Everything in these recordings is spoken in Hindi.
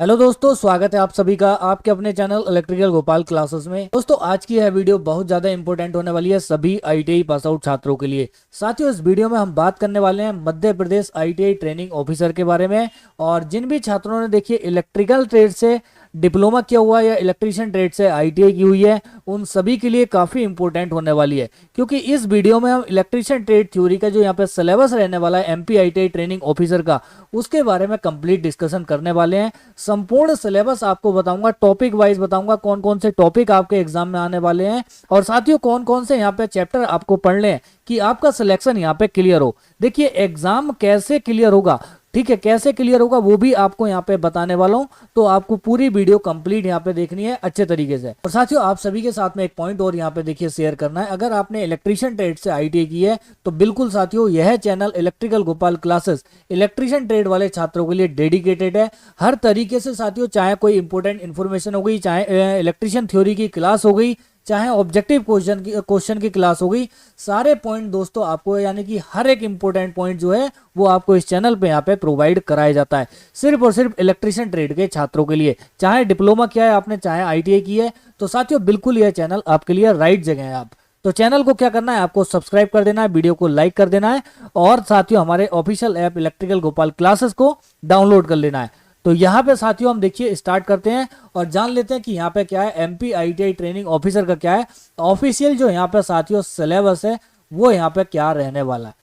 हेलो दोस्तों, स्वागत है आप सभी का आपके अपने चैनल इलेक्ट्रिकल गोपाल क्लासेस में। दोस्तों, आज की यह वीडियो बहुत ज़्यादा इंपॉर्टेंट होने वाली है सभी आईटीआई पास आउट छात्रों के लिए। साथियों, इस वीडियो में हम बात करने वाले हैं Madhya Pradesh ITI training officer के बारे में। और जिन भी छात्रों ने देखिए इलेक्ट्रिकल ट्रेड से डिप्लोमा किया हुआ है या इलेक्ट्रीशियन ट्रेड से आईटीआई की हुई है, उन सभी के लिए काफ़ी इंपॉर्टेंट होने वाली है, क्योंकि इस वीडियो में हम इलेक्ट्रीशियन ट्रेड थ्योरी का जो यहाँ पे सिलेबस रहने वाला है एमपी आईटीआई ट्रेनिंग ऑफिसर का, उसके बारे में कंप्लीट डिस्कशन करने वाले हैं। संपूर्ण सिलेबस आपको बताऊंगा, टॉपिक वाइज बताऊंगा कौन कौन से टॉपिक आपके एग्जाम में आने वाले हैं, और साथियों कौन कौन से यहाँ पे चैप्टर आपको पढ़ने हैं कि आपका सिलेक्शन यहाँ पे क्लियर हो। देखिए, एग्जाम कैसे क्लियर होगा, ठीक है, कैसे क्लियर होगा वो भी आपको यहाँ पे बताने वाला हूँ। तो आपको पूरी वीडियो कंप्लीट यहाँ पे देखनी है अच्छे तरीके से। और साथियों, आप सभी के साथ में एक पॉइंट और यहाँ पे देखिए शेयर करना है। अगर आपने इलेक्ट्रीशियन ट्रेड से आईटीआई की है तो बिल्कुल साथियों, यह channel electrical Gopal classes electrician trade वाले छात्रों के लिए डेडिकेटेड है। हर तरीके से साथियों, चाहे कोई इंपॉर्टेंट इन्फॉर्मेशन हो गई, चाहे इलेक्ट्रीशियन थ्योरी की क्लास हो गई, चाहे ऑब्जेक्टिव क्वेश्चन की क्लास हो गई, सारे पॉइंट दोस्तों आपको, यानी कि हर एक इंपॉर्टेंट पॉइंट जो है वो आपको इस चैनल पे यहाँ पे प्रोवाइड कराया जाता है, सिर्फ और सिर्फ इलेक्ट्रीशियन ट्रेड के छात्रों के लिए। चाहे डिप्लोमा किया है आपने, चाहे आईटीआई की है, तो साथियों बिल्कुल यह चैनल आपके लिए राइट जगह है। आप तो चैनल को क्या करना है, आपको सब्सक्राइब कर देना है, वीडियो को लाइक कर देना है, और साथियों हमारे official app electrical Gopal classes को डाउनलोड कर लेना है। तो यहाँ पे साथियों हम देखिए स्टार्ट करते हैं और जान लेते हैं कि यहाँ पे क्या है, एमपी आईटीआई ट्रेनिंग ऑफिसर का क्या है ऑफिशियल जो यहाँ पे साथियों सिलेबस है वो यहाँ पे क्या रहने वाला है।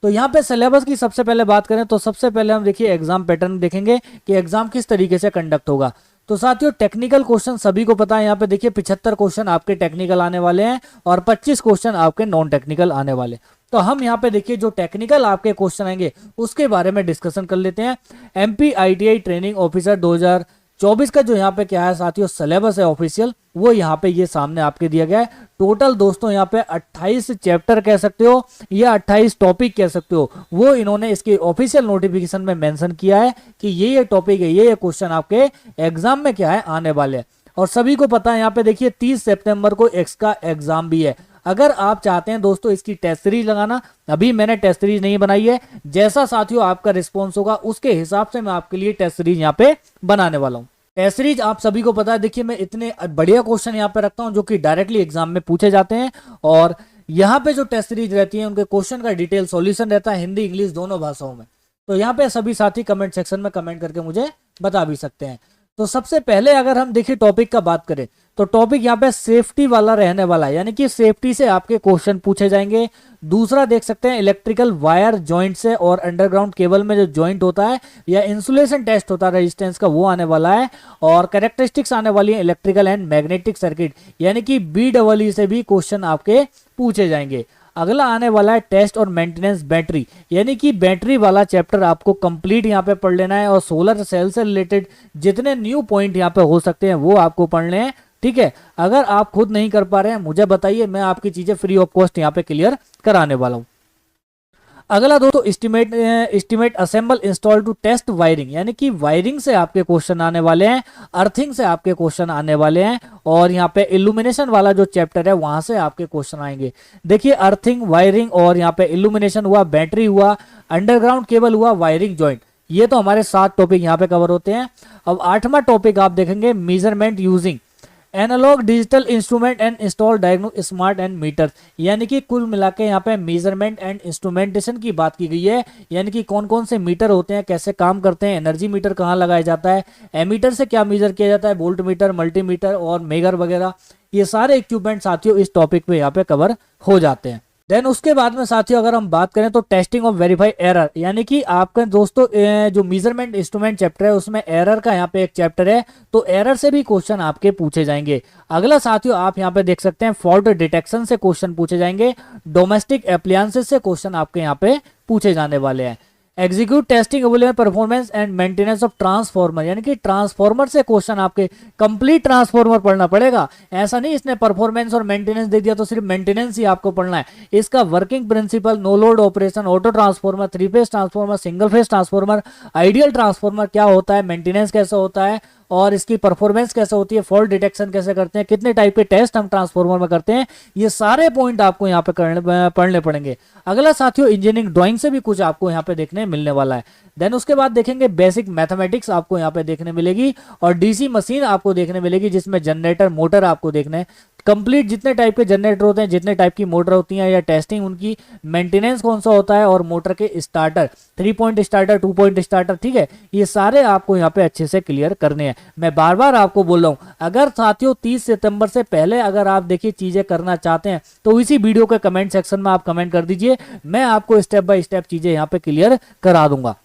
तो यहाँ पे सिलेबस की सबसे पहले बात करें तो सबसे पहले हम देखिए एग्जाम पैटर्न देखेंगे कि एग्जाम किस तरीके से कंडक्ट होगा। तो साथियों, टेक्निकल क्वेश्चन सभी को पता है, यहाँ पे देखिए 75 क्वेश्चन आपके टेक्निकल आने वाले हैं और 25 क्वेश्चन आपके नॉन टेक्निकल आने वाले। तो हम यहाँ पे देखिए जो टेक्निकल आपके क्वेश्चन आएंगे उसके बारे में डिस्कशन कर लेते हैं। एमपी आईटीआई ट्रेनिंग ऑफिसर 2024 का जो यहाँ पे क्या है साथियों सिलेबस है ऑफिशियल, वो यहाँ पे ये सामने आपके दिया गया है। टोटल दोस्तों यहाँ पे 28 चैप्टर कह सकते हो या 28 टॉपिक कह सकते हो, वो इन्होंने इसके ऑफिशियल नोटिफिकेशन में मेंशन किया है कि ये टॉपिक है, ये क्वेश्चन आपके एग्जाम में क्या है आने वाले हैं। और सभी को पता है यहाँ पे देखिए 30 सितंबर को इसका एग्जाम भी है। अगर आप चाहते हैं दोस्तों इसकी टेस्ट सीरीज लगाना, अभी मैंने टेस्ट सीरीज नहीं बनाई है, जैसा साथियों आपका रिस्पॉन्स होगा उसके हिसाब से मैं आपके लिए टेस्ट सीरीज यहाँ पे बनाने वाला हूँ। टेस्ट सीरीज आप सभी को पता है, देखिए मैं इतने बढ़िया क्वेश्चन यहाँ पे रखता हूँ जो कि डायरेक्टली एग्जाम में पूछे जाते हैं, और यहाँ पे जो टेस्ट सीरीज रहती है उनके क्वेश्चन का डिटेल सॉल्यूशन रहता है हिंदी इंग्लिश दोनों भाषाओं में। तो यहाँ पे सभी साथी कमेंट सेक्शन में कमेंट करके मुझे बता भी सकते हैं। तो सबसे पहले अगर हम देखिए टॉपिक का बात करें तो टॉपिक यहाँ पे सेफ्टी वाला रहने वाला है, यानी कि सेफ्टी से आपके क्वेश्चन पूछे जाएंगे। दूसरा देख सकते हैं इलेक्ट्रिकल वायर जॉइंट से और अंडरग्राउंड केबल में जो जॉइंट होता है या इंसुलेशन टेस्ट होता है रेजिस्टेंस का, वो आने वाला है। और कैरेक्टरिस्टिक्स आने वाली है इलेक्ट्रिकल एंड मैग्नेटिक सर्किट, यानी कि BEE से भी क्वेश्चन आपके पूछे जाएंगे। अगला आने वाला है टेस्ट और मेंटेनेंस बैटरी, यानी कि बैटरी वाला चैप्टर आपको कंप्लीट यहाँ पे पढ़ लेना है, और सोलर सेल से रिलेटेड जितने न्यू पॉइंट यहाँ पे हो सकते हैं वो आपको पढ़ने हैं, ठीक है। अगर आप खुद नहीं कर पा रहे हैं मुझे बताइए, मैं आपकी चीजें फ्री ऑफ कॉस्ट यहाँ पे क्लियर कराने वाला हूँ। अगला दोस्तों estimate assemble install to test wiring, यानी कि वायरिंग से आपके क्वेश्चन आने वाले हैं, अर्थिंग से आपके क्वेश्चन आने वाले हैं, और यहाँ पे इल्यूमिनेशन वाला जो चैप्टर है वहां से आपके क्वेश्चन आएंगे। देखिए अर्थिंग, वायरिंग, और यहाँ पे इल्यूमिनेशन हुआ, बैटरी हुआ, अंडरग्राउंड केबल हुआ, वायरिंग जॉइंट, ये तो हमारे 7 टॉपिक यहाँ पे कवर होते हैं। अब 8वां टॉपिक आप देखेंगे measurement using analog digital instrument and install diagnostic smart and meter, यानी कि कुल मिला के यहाँ पे मेजरमेंट एंड इंस्ट्रूमेंटेशन की बात की गई है, यानी कि कौन कौन से मीटर होते हैं, कैसे काम करते हैं, एनर्जी मीटर कहाँ लगाया जाता है, एमीटर से क्या मेजर किया जाता है, वोल्ट मीटर, मल्टीमीटर और मेगर वगैरह, ये सारे इक्विपमेंट साथियों इस टॉपिक पे यहाँ पे कवर हो जाते हैं। देन उसके बाद में साथियों अगर हम बात करें तो टेस्टिंग ऑफ वेरीफाई एरर, यानी कि आपका दोस्तों जो मेजरमेंट इंस्ट्रूमेंट चैप्टर है उसमें एरर का यहाँ पे एक चैप्टर है, तो एरर से भी क्वेश्चन आपके पूछे जाएंगे। अगला साथियों आप यहाँ पे देख सकते हैं फॉल्ट डिटेक्शन से क्वेश्चन पूछे जाएंगे, डोमेस्टिक एप्लायंसेस से क्वेश्चन आपके यहाँ पे पूछे जाने वाले हैं। Execute testing available performance and maintenance of transformer, यानी कि ट्रांसफॉर्मर से क्वेश्चन आपके कंप्लीट ट्रांसफॉर्मर पढ़ना पड़ेगा, ऐसा नहीं इसने परफॉर्मेंस और मेंटेनेंस दे दिया तो सिर्फ मेंटेनेंस ही आपको पढ़ना है। इसका working principle, no load operation, auto transformer, 3 phase transformer, single phase transformer, ideal transformer क्या होता है, मेंटेनेंस कैसे होता है, और इसकी परफॉर्मेंस कैसे होती है, फॉल्ट डिटेक्शन कैसे करते हैं, कितने टाइप के टेस्ट हम ट्रांसफॉर्मर में करते हैं, ये सारे पॉइंट आपको यहाँ पे पढ़ने पड़ेंगे। अगला साथियों इंजीनियरिंग ड्राइंग से भी कुछ आपको यहाँ पे देखने मिलने वाला है। देन उसके बाद देखेंगे बेसिक मैथमेटिक्स आपको यहाँ पे देखने मिलेगी और डीसी मशीन आपको देखने मिलेगी जिसमें जनरेटर मोटर आपको देखने कंप्लीट जितने टाइप के जनरेटर होते हैं, जितने टाइप की मोटर होती हैं या टेस्टिंग उनकी मेंटेनेंस कौन सा होता है और मोटर के starter 3 point starter 2 point starter, ठीक है, ये सारे आपको यहाँ पे अच्छे से क्लियर करने हैं। मैं बार बार आपको बोल रहा हूँ अगर साथियों 30 सितंबर से पहले अगर आप देखिए चीजें करना चाहते हैं तो इसी वीडियो के कमेंट सेक्शन में आप कमेंट कर दीजिए, मैं आपको स्टेप बाय स्टेप चीजें यहाँ पे क्लियर करा दूंगा।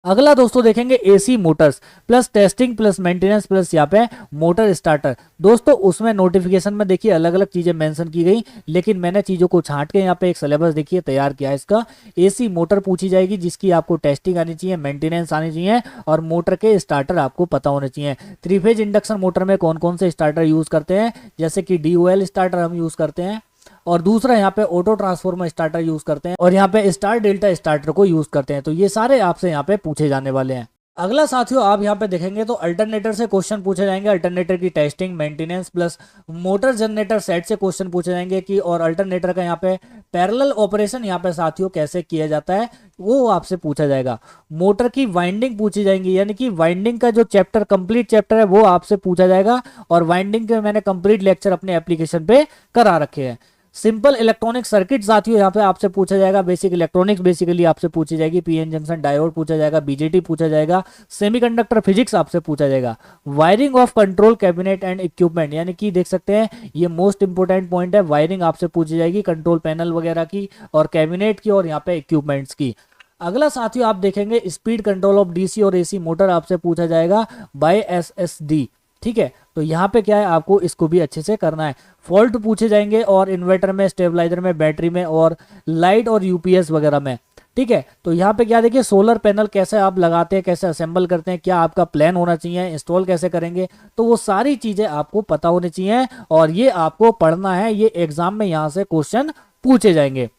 अगला दोस्तों देखेंगे AC Motors plus testing plus maintenance plus यहाँ पे मोटर स्टार्टर। दोस्तों उसमें नोटिफिकेशन में देखिए अलग अलग चीजें मेंशन की गई, लेकिन मैंने चीजों को छांट के यहाँ पे एक सिलेबस देखिए तैयार किया है। इसका एसी मोटर पूछी जाएगी जिसकी आपको टेस्टिंग आनी चाहिए, मेंटेनेंस आनी चाहिए और मोटर के स्टार्टर आपको पता होने चाहिए। 3 फेज इंडक्शन मोटर में कौन कौन से स्टार्टर यूज करते हैं, जैसे कि DOL स्टार्टर हम यूज करते हैं और दूसरा यहाँ पे ऑटो ट्रांसफॉर्मर स्टार्टर यूज करते हैं और यहाँ पे स्टार डेल्टा स्टार्टर को यूज करते हैं। तो ये सारे आपसे यहाँ पे पूछे जाने वाले हैं। अगला साथियों आप यहाँ पे देखेंगे तो अल्टरनेटर से क्वेश्चन पूछे जाएंगे, अल्टरनेटर की testing maintenance plus motor generator set से क्वेश्चन पूछे जाएंगे कि और अल्टरनेटर का यहाँ पे पैरेलल ऑपरेशन यहाँ पे साथियों कैसे किया जाता है वो आपसे पूछा जाएगा। मोटर की वाइंडिंग पूछी जाएंगी, यानी कि वाइंडिंग का जो चैप्टर कंप्लीट चैप्टर है वो आपसे पूछा जाएगा और वाइंडिंग के मैंने कंप्लीट लेक्चर अपने एप्लीकेशन पे करा रखे हैं। सिंपल इलेक्ट्रॉनिक सर्किट साथियों यहाँ पे आपसे पूछा जाएगा, बेसिक इलेक्ट्रॉनिक्स बेसिकली आपसे पूछी जाएगी, पीएन जंक्शन डायोड पूछा जाएगा, बीजेटी पूछा जाएगा, सेमीकंडक्टर फिजिक्स आपसे पूछा जाएगा, wiring of control cabinet and equipment, यानी कि देख सकते हैं ये मोस्ट इंपोर्टेंट पॉइंट है, वायरिंग आपसे पूछी जाएगी कंट्रोल पैनल वगैरह की और कैबिनेट की और यहाँ पे इक्विपमेंट्स की। अगला साथियों आप देखेंगे स्पीड कंट्रोल ऑफ डीसी और एसी मोटर आपसे पूछा जाएगा बाय SSD, ठीक है। तो यहाँ पे क्या है आपको इसको भी अच्छे से करना है। फॉल्ट पूछे जाएंगे और इन्वर्टर में, स्टेबलाइजर में, बैटरी में और लाइट और यूपीएस वगैरह में, ठीक है। तो यहाँ पे क्या देखिए सोलर पैनल कैसे आप लगाते हैं, कैसे असेंबल करते हैं, क्या आपका प्लान होना चाहिए, इंस्टॉल कैसे करेंगे, तो वो सारी चीजें आपको पता होनी चाहिए और ये आपको पढ़ना है, ये एग्जाम में यहाँ से क्वेश्चन पूछे जाएंगे।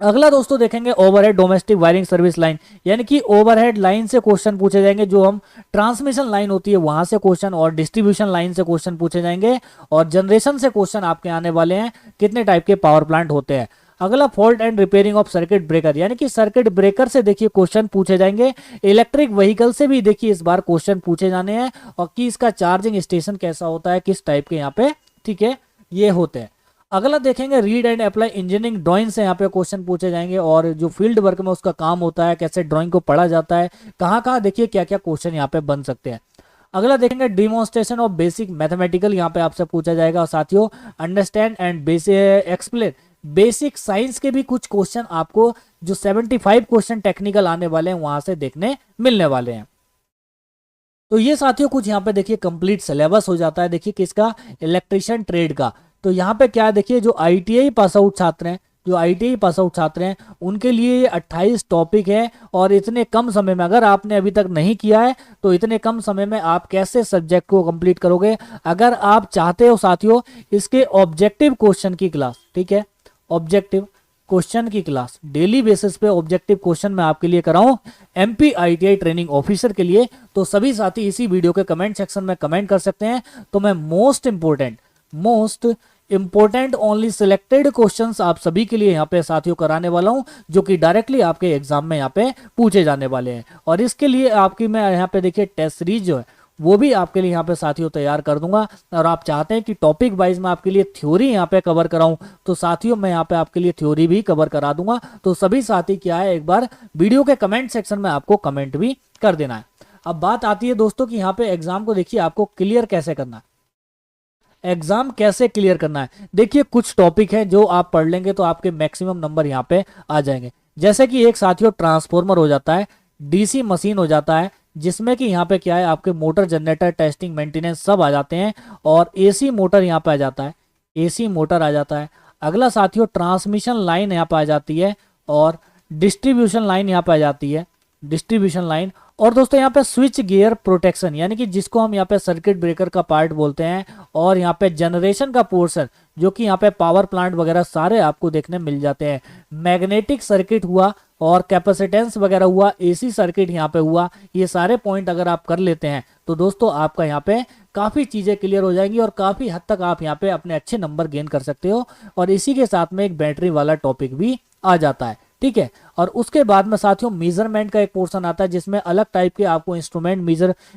अगला दोस्तों देखेंगे overhead domestic wiring service line, यानी कि ओवरहेड लाइन से क्वेश्चन पूछे जाएंगे, जो हम ट्रांसमिशन लाइन होती है वहां से क्वेश्चन और डिस्ट्रीब्यूशन लाइन से क्वेश्चन पूछे जाएंगे और जनरेशन से क्वेश्चन आपके आने वाले हैं, कितने टाइप के पावर प्लांट होते हैं। अगला fault and repairing of circuit breaker, यानी कि सर्किट ब्रेकर से देखिए क्वेश्चन पूछे जाएंगे। इलेक्ट्रिक व्हीकल से भी देखिए इस बार क्वेश्चन पूछे जाने हैं और कि इसका चार्जिंग स्टेशन कैसा होता है, किस टाइप के यहाँ पे, ठीक है, ये होते हैं। अगला देखेंगे read and apply engineering drawing से यहाँ पे क्वेश्चन पूछे जाएंगे और जो फील्ड वर्क में उसका काम होता है, कैसे ड्राइंग को पढ़ा जाता है, कहाँ कहाँ देखिए क्या क्या क्वेश्चन यहाँ पे बन सकते हैं। अगला देखेंगे डिमॉन्स्ट्रेशन ऑफ बेसिक मैथमेटिकल, यहाँ पे आपसे पूछा जाएगा। और साथियों understand and basic explain basic science के भी कुछ क्वेश्चन आपको जो 75 क्वेश्चन टेक्निकल आने वाले हैं वहां से देखने मिलने वाले हैं। तो ये साथियों कुछ यहाँ पे देखिए कंप्लीट सिलेबस हो जाता है, देखिए किसका, इलेक्ट्रिशियन ट्रेड का। तो यहाँ पे क्या है देखिए जो ITI पास आउट छात्र हैं, जो ITI पास आउट छात्र हैं उनके लिए ये 28 टॉपिक है और इतने कम समय में अगर आपने अभी तक नहीं किया है तो इतने कम समय में आप कैसे सब्जेक्ट को कंप्लीट करोगे। अगर आप चाहते हो साथियों इसके ऑब्जेक्टिव क्वेश्चन की क्लास, ठीक है, ऑब्जेक्टिव क्वेश्चन की क्लास डेली बेसिस पे ऑब्जेक्टिव क्वेश्चन मैं आपके लिए कराऊं MP ITI ट्रेनिंग ऑफिसर के लिए, तो सभी साथी इसी वीडियो के कमेंट सेक्शन में कमेंट कर सकते हैं। तो मैं most important only selected questions आप सभी के लिए यहाँ पे साथियों कराने वाला हूँ, जो कि डायरेक्टली आपके एग्जाम में यहाँ पे पूछे जाने वाले हैं। और इसके लिए आपकी मैं यहाँ पे देखिए टेस्ट सीरीज जो है वो भी आपके लिए यहाँ पे साथियों तैयार कर दूंगा। और आप चाहते हैं कि टॉपिक वाइज मैं आपके लिए थ्योरी यहाँ पे कवर कराऊं तो साथियों मैं यहाँ पे आपके लिए थ्योरी भी कवर करा दूंगा। तो सभी साथी क्या है एक बार वीडियो के कमेंट सेक्शन में आपको कमेंट भी कर देना है। अब बात आती है दोस्तों कि यहाँ पे एग्जाम को देखिए आपको क्लियर कैसे करना है। एग्जाम कैसे क्लियर करना है, देखिए कुछ टॉपिक है जो आप पढ़ लेंगे तो आपके मैक्सिमम नंबर यहाँ पे आ जाएंगे। जैसे कि एक साथियों ट्रांसफॉर्मर हो जाता है, डीसी मशीन हो जाता है, जिसमें कि यहाँ पे क्या है आपके मोटर जनरेटर टेस्टिंग मेंटेनेंस सब आ जाते हैं और एसी मोटर यहाँ पे आ जाता है, एसी मोटर आ जाता है। अगला साथियों ट्रांसमिशन लाइन यहाँ पे आ जाती है और डिस्ट्रीब्यूशन लाइन यहाँ पे आ जाती है, डिस्ट्रीब्यूशन लाइन और दोस्तों यहाँ पे स्विच गियर प्रोटेक्शन यानी कि जिसको हम यहाँ पे सर्किट ब्रेकर का पार्ट बोलते हैं, और यहाँ पे जनरेशन का पोर्शन जो कि यहाँ पे पावर प्लांट वगैरह सारे आपको देखने मिल जाते हैं। मैग्नेटिक सर्किट हुआ और कैपेसिटेंस वगैरह हुआ, एसी सर्किट यहाँ पे हुआ, ये सारे पॉइंट अगर आप कर लेते हैं तो दोस्तों आपका यहाँ पे काफी चीजें क्लियर हो जाएंगी और काफी हद तक आप यहाँ पे अपने अच्छे नंबर गेन कर सकते हो। और इसी के साथ में एक बैटरी वाला टॉपिक भी आ जाता है, ठीक है। और उसके बाद में साथियों मेजरमेंट का एक पोर्शन आता है जिसमें अलग टाइप के आपको इंस्ट्रूमेंट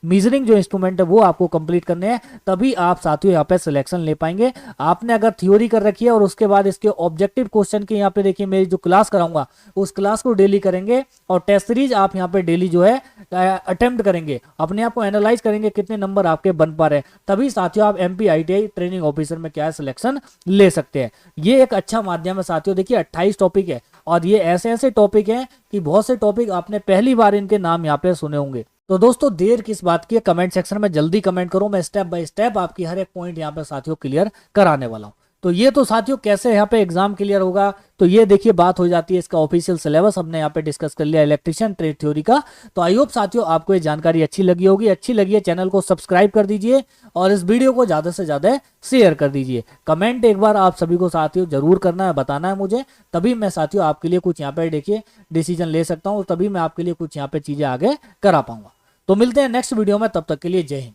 मीजरिंग जो इंस्ट्रूमेंट है वो आपको कंप्लीट करने हैं, तभी आप साथियों यहाँ पे सिलेक्शन ले पाएंगे। आपने अगर थ्योरी कर रखी है और उसके बाद इसके ऑब्जेक्टिव क्वेश्चन की यहाँ पे देखिए मेरी जो क्लास कराऊंगा उस क्लास को डेली करेंगे और टेस्ट सीरीज आप यहाँ पे डेली जो है अटेम्प्ट करेंगे, अपने आप को एनालाइज करेंगे कितने नंबर आपके बन पा रहे हैं, तभी साथियों आप MP ITI ट्रेनिंग ऑफिसर में क्या है सिलेक्शन ले सकते हैं। ये एक अच्छा माध्यम है साथियों। देखिए 28 टॉपिक है और ये ऐसे ऐसे टॉपिक हैं कि बहुत से टॉपिक आपने पहली बार इनके नाम यहाँ पे सुने होंगे। तो दोस्तों देर किस बात की है, कमेंट सेक्शन में जल्दी कमेंट करो, मैं स्टेप बाय स्टेप आपकी हर एक पॉइंट यहाँ पे साथियों क्लियर कराने वाला हूँ। तो ये तो साथियों कैसे यहाँ पे एग्जाम क्लियर होगा, तो ये देखिए बात हो जाती है इसका ऑफिशियल सिलेबस हमने यहाँ पे डिस्कस कर लिया इलेक्ट्रिशियन ट्रेड थ्योरी का। तो आई होप साथियों आपको ये जानकारी अच्छी लगी होगी। अच्छी लगी है चैनल को सब्सक्राइब कर दीजिए और इस वीडियो को ज्यादा से ज्यादा शेयर कर दीजिए। कमेंट एक बार आप सभी को साथियों जरूर करना है, बताना है मुझे, तभी मैं साथियों आपके लिए कुछ यहाँ पे देखिए डिसीजन ले सकता हूँ, तभी मैं आपके लिए कुछ यहाँ पे चीजें आगे करा पाऊंगा। तो मिलते हैं नेक्स्ट वीडियो में, तब तक के लिए जय हिंद।